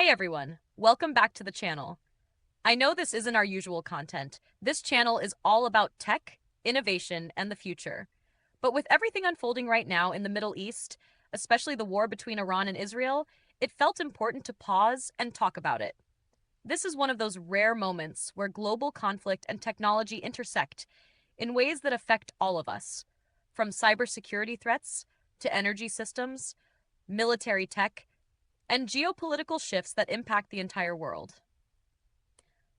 Hey everyone, welcome back to the channel. I know this isn't our usual content. This channel is all about tech, innovation, and the future. But with everything unfolding right now in the Middle East, especially the war between Iran and Israel, it felt important to pause and talk about it. This is one of those rare moments where global conflict and technology intersect in ways that affect all of us, from cybersecurity threats to energy systems, military tech, and geopolitical shifts that impact the entire world.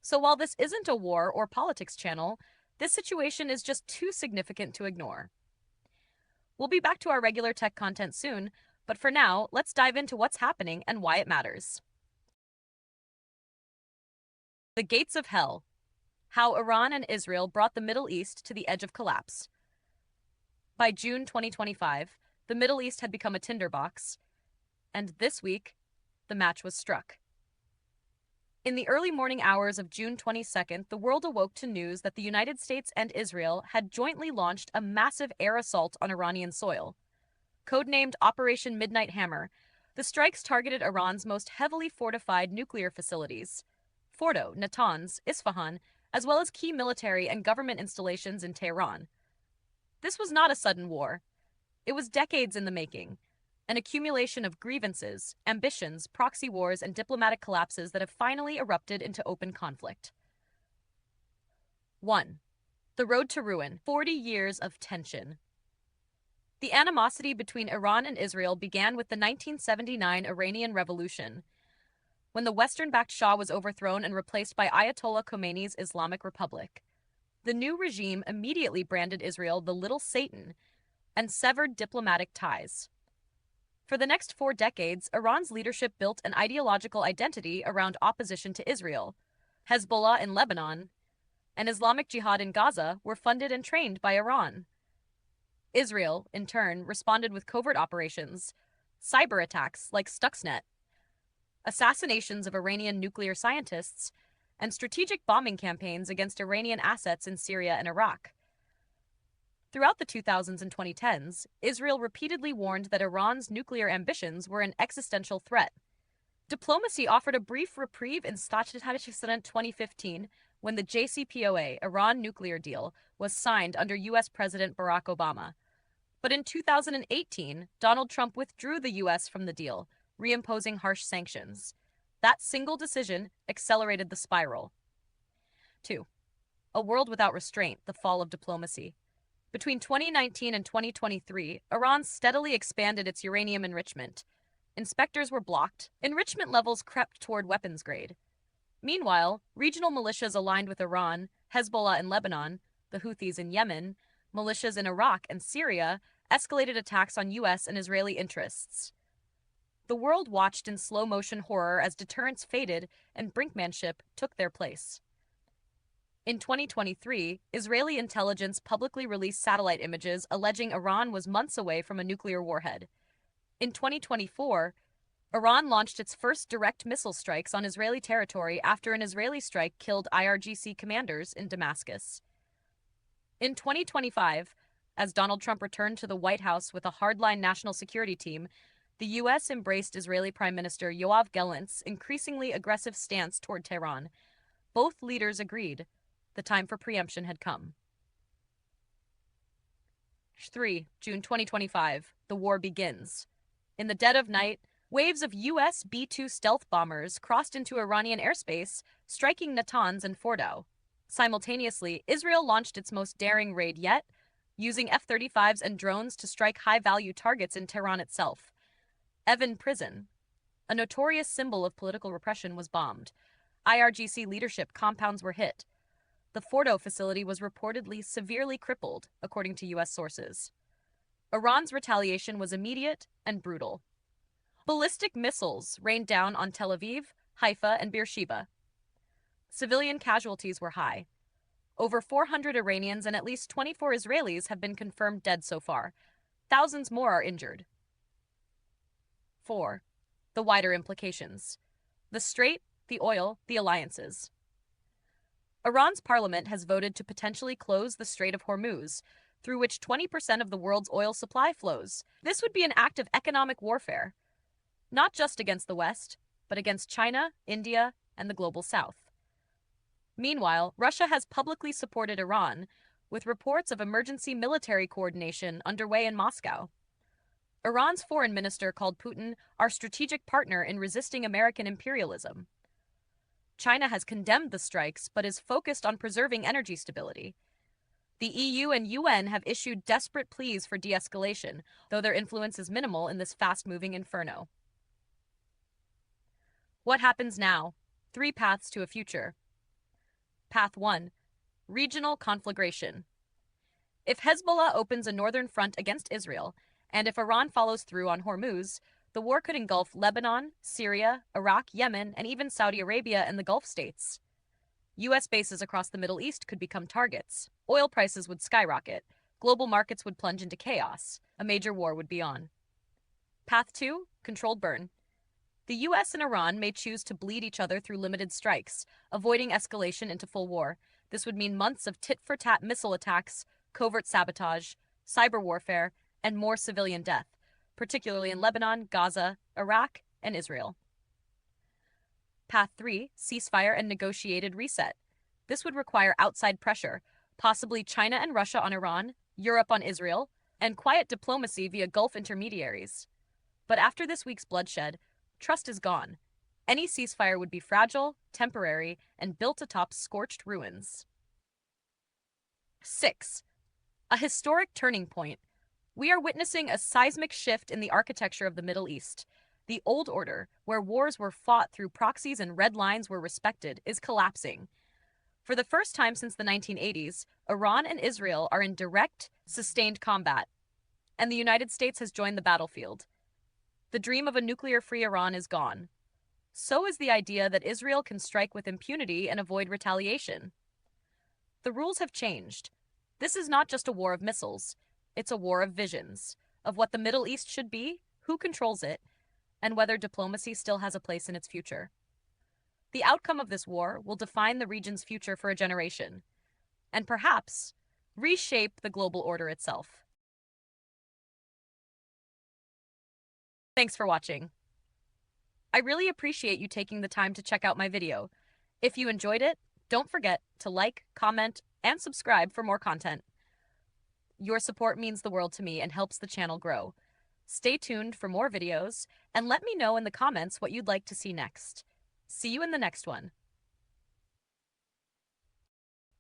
So while this isn't a war or politics channel, this situation is just too significant to ignore. We'll be back to our regular tech content soon, but for now, let's dive into what's happening and why it matters. The Gates of Hell: How Iran and Israel Brought the Middle East to the Edge of Collapse. By June 2025, the Middle East had become a tinderbox, and this week, the match was struck. In the early morning hours of June 22nd, the world awoke to news that the United States and Israel had jointly launched a massive air assault on Iranian soil. Codenamed Operation Midnight Hammer, the strikes targeted Iran's most heavily fortified nuclear facilities, Fordo, Natanz, Isfahan, as well as key military and government installations in Tehran. This was not a sudden war. It was decades in the making, an accumulation of grievances, ambitions, proxy wars, and diplomatic collapses that have finally erupted into open conflict. 1. The Road to Ruin: 40 Years of Tension. The animosity between Iran and Israel began with the 1979 Iranian Revolution, when the Western-backed Shah was overthrown and replaced by Ayatollah Khomeini's Islamic Republic. The new regime immediately branded Israel the Little Satan and severed diplomatic ties. For the next 4 decades, Iran's leadership built an ideological identity around opposition to Israel. Hezbollah in Lebanon and Islamic Jihad in Gaza were funded and trained by Iran. Israel, in turn, responded with covert operations, cyber attacks like Stuxnet, assassinations of Iranian nuclear scientists, and strategic bombing campaigns against Iranian assets in Syria and Iraq. Throughout the 2000s and 2010s, Israel repeatedly warned that Iran's nuclear ambitions were an existential threat. Diplomacy offered a brief reprieve in 2015 when the JCPOA Iran nuclear deal was signed under U.S. President Barack Obama. But in 2018, Donald Trump withdrew the U.S. from the deal, reimposing harsh sanctions. That single decision accelerated the spiral. 2. A World Without Restraint: The Fall of Diplomacy. Between 2019 and 2023, Iran steadily expanded its uranium enrichment. Inspectors were blocked. Enrichment levels crept toward weapons grade. Meanwhile, regional militias aligned with Iran, Hezbollah in Lebanon, the Houthis in Yemen, militias in Iraq and Syria, escalated attacks on U.S. and Israeli interests. The world watched in slow-motion horror as deterrence faded and brinkmanship took their place. In 2023, Israeli intelligence publicly released satellite images alleging Iran was months away from a nuclear warhead. In 2024, Iran launched its first direct missile strikes on Israeli territory after an Israeli strike killed IRGC commanders in Damascus. In 2025, as Donald Trump returned to the White House with a hardline national security team, the U.S. embraced Israeli Prime Minister Yoav Gallant's increasingly aggressive stance toward Tehran. Both leaders agreed the time for preemption had come. 3. June 2025. The war begins. In the dead of night, waves of U.S. B-2 stealth bombers crossed into Iranian airspace, striking Natanz and Fordo. Simultaneously, Israel launched its most daring raid yet, using F-35s and drones to strike high-value targets in Tehran itself. Evin Prison, a notorious symbol of political repression, was bombed. IRGC leadership compounds were hit. The Fordo facility was reportedly severely crippled, according to U.S. sources. Iran's retaliation was immediate and brutal. Ballistic missiles rained down on Tel Aviv, Haifa, and Beersheba. Civilian casualties were high. Over 400 Iranians and at least 24 Israelis have been confirmed dead so far. Thousands more are injured. 4. The wider implications: the Strait, the oil, the alliances. Iran's parliament has voted to potentially close the Strait of Hormuz, through which 20% of the world's oil supply flows. This would be an act of economic warfare, not just against the West, but against China, India, and the global south. Meanwhile, Russia has publicly supported Iran, with reports of emergency military coordination underway in Moscow. Iran's foreign minister called Putin our strategic partner in resisting American imperialism. China has condemned the strikes but is focused on preserving energy stability. The EU and UN have issued desperate pleas for de-escalation, though their influence is minimal in this fast-moving inferno. What happens now? 3 paths to a future. Path 1. Regional conflagration. If Hezbollah opens a northern front against Israel, and if Iran follows through on Hormuz, the war could engulf Lebanon, Syria, Iraq, Yemen, and even Saudi Arabia and the Gulf states. U.S. bases across the Middle East could become targets. Oil prices would skyrocket. Global markets would plunge into chaos. A major war would be on. Path 2. Controlled burn. The U.S. and Iran may choose to bleed each other through limited strikes, avoiding escalation into full war. This would mean months of tit-for-tat missile attacks, covert sabotage, cyber warfare, and more civilian death, particularly in Lebanon, Gaza, Iraq, and Israel. Path 3. Ceasefire and negotiated reset. This would require outside pressure, possibly China and Russia on Iran, Europe on Israel, and quiet diplomacy via Gulf intermediaries. But after this week's bloodshed, trust is gone. Any ceasefire would be fragile, temporary, and built atop scorched ruins. 6. A historic turning point. We are witnessing a seismic shift in the architecture of the Middle East. The old order, where wars were fought through proxies and red lines were respected, is collapsing. For the first time since the 1980s, Iran and Israel are in direct, sustained combat, and the United States has joined the battlefield. The dream of a nuclear-free Iran is gone. So is the idea that Israel can strike with impunity and avoid retaliation. The rules have changed. This is not just a war of missiles. It's a war of visions, of what the Middle East should be, who controls it, and whether diplomacy still has a place in its future. The outcome of this war will define the region's future for a generation, and perhaps reshape the global order itself. Thanks for watching. I really appreciate you taking the time to check out my video. If you enjoyed it, don't forget to like, comment, and subscribe for more content. Your support means the world to me and helps the channel grow. Stay tuned for more videos, and let me know in the comments what you'd like to see next. See you in the next one.